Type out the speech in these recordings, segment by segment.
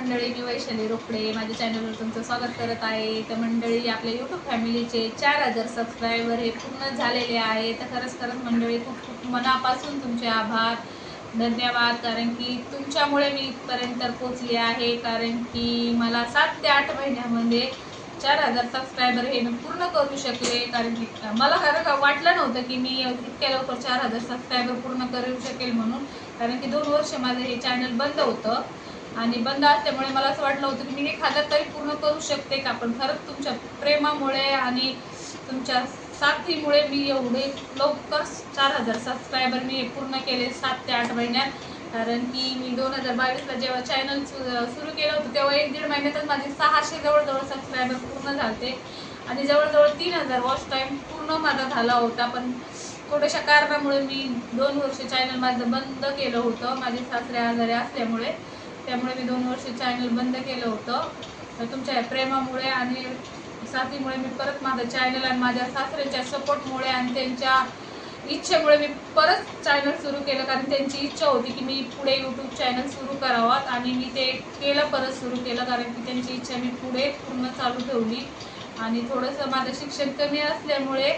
मंडळी, मी वैशाली रोकडे माझ्या चॅनलवर तुमचं स्वागत करत आहे। तर मंडळी, आपल्या यूट्यूब फॅमिलीचे 4000 सबस्क्रायबर हे पूर्ण झालेले आहे। तर खरंच मंडळी, खूप खूप मनापासून तुमचे आभार, धन्यवाद। कारण की तुमच्यामुळे मी इथपर्यंत पोहोचली आहे। कारण की मला 7 ते 8 महिन्यामध्ये 4000 सबस्क्रायबर हे मी पूर्ण करू शकले। कारण की मला खरं वाटलं नव्हतं की मी इतक्या लवकर 4000 सबस्क्रायबर पूर्ण करू शकेल म्हणून। कारण की 2 वर्ष माझं हे चॅनल बंद होतं आणि बंद असल्यामुळे मला असं वाटलं होतं की मी एखादा तरी पूर्ण करू शकते का। पण खरंच तुमच्या प्रेमामुळे आणि तुमच्या साथीमुळे मी एवढे लवकर 4000 सबस्क्रायबर मी पूर्ण केले 7 ते 8 महिन्यात। कारण की मी 2022ला जेव्हा चॅनल सुरू केलं होतं तेव्हा 1-1.5 महिन्यातच माझे 600 जवळजवळ सबस्क्रायबर पूर्ण झाले आणि जवळजवळ 3000 वॉच टाईम पूर्ण माझा झाला होता। पण थोड्याशा कारणामुळे मी 2 वर्ष चॅनल माझं बंद केलं होतं, माझे सासरे आजारी असल्यामुळे। त्यामुळे मी 2 वर्ष चॅनल बंद केलं होतं। तर तुमच्या प्रेमामुळे आणि साथीमुळे मी परत माझं चॅनल आणि माझ्या सासऱ्यांच्या सपोर्टमुळे आणि त्यांच्या इच्छेमुळे मी परत चॅनल सुरू केलं। कारण त्यांची इच्छा होती की मी पुढे यूट्यूब चॅनल सुरू करावं आणि मी ते केलं, परत सुरू केलं। कारण की त्यांची इच्छा मी पुढे पूर्ण चालू ठेवली। आणि थोडंसं माझं शिक्षण कमी असल्यामुळे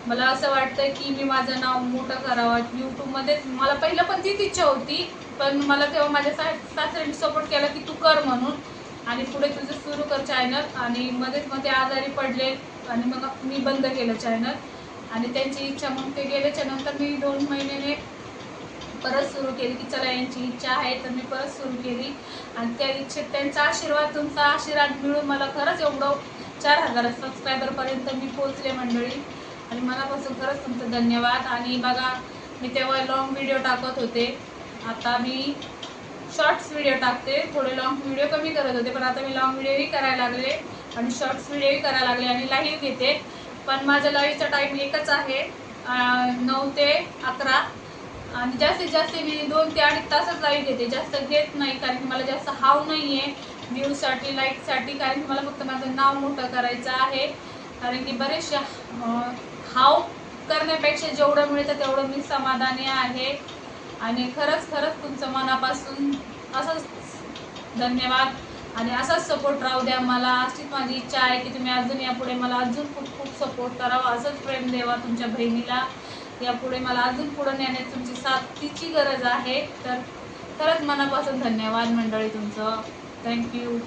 मला असं वाटतं की मी माझं नाव मोठं करावं यूट्यूबमध्ये। मला पहिलं पण तीच इच्छा होती, पण मला तेव्हा माझ्या सासऱ्यांनी सपोर्ट केला की तू कर म्हणून आणि पुढे तुझं सुरू कर चॅनल। आणि मध्ये आजारी पडले आणि मग मी बंद केलं चॅनल आणि त्यांची इच्छा मग ते गेल्याच्या नंतर मी 2 महिन्याने परत सुरू केली की चला यांची इच्छा आहे तर मी परत सुरू केली। आणि त्या इच्छेत त्यांचा आशीर्वाद, तुमचा आशीर्वाद मिळून मला खरंच एवढं 4000 सबस्क्रायबरपर्यंत मी पोहोचले मंडळी। आणि मनापासून खरंच तुमचं धन्यवाद। आणि बघा, मी तेव्हा लॉंग व्हिडिओ टाकत होते, आता मी शॉर्ट्स व्हिडिओ टाकते। थोडे लॉंग व्हिडिओ कमी करत होते, पण आता मी लॉंग व्हिडिओही करायला लागले आणि शॉर्ट्स व्हिडिओही करायला लागले आणि लाईव्ह घेते। पण माझा लाईव्हचा टाईम एकच आहे, 9 ते 11 आणि जास्तीत जास्त मी 2 ते 2.5 तासच लाईव्ह घेते, जास्त घेत नाही। कारण की मला जास्त हाव नाही आहे व्ह्यूजसाठी, लाईकसाठी। कारण की मला फक्त माझं नाव मोठं करायचं आहे। कारण की बरेचसे हाव करण्यापेक्षा जेवढं मिळतं तेवढं मी समाधानी आहे। आणि खरंच तुमचं मनापासून असंच धन्यवाद आणि असाच सपोर्ट राहू द्या मला। अशीच माझी इच्छा आहे की तुम्ही अजून यापुढे मला अजून खूप सपोर्ट करावा, असंच प्रेम द्यावा तुमच्या बहिणीला। यापुढे मला अजून पुढे नेण्यात तुमची साथीची गरज आहे। तर खरंच मनापासून धन्यवाद मंडळी तुमचं, थँक्यू।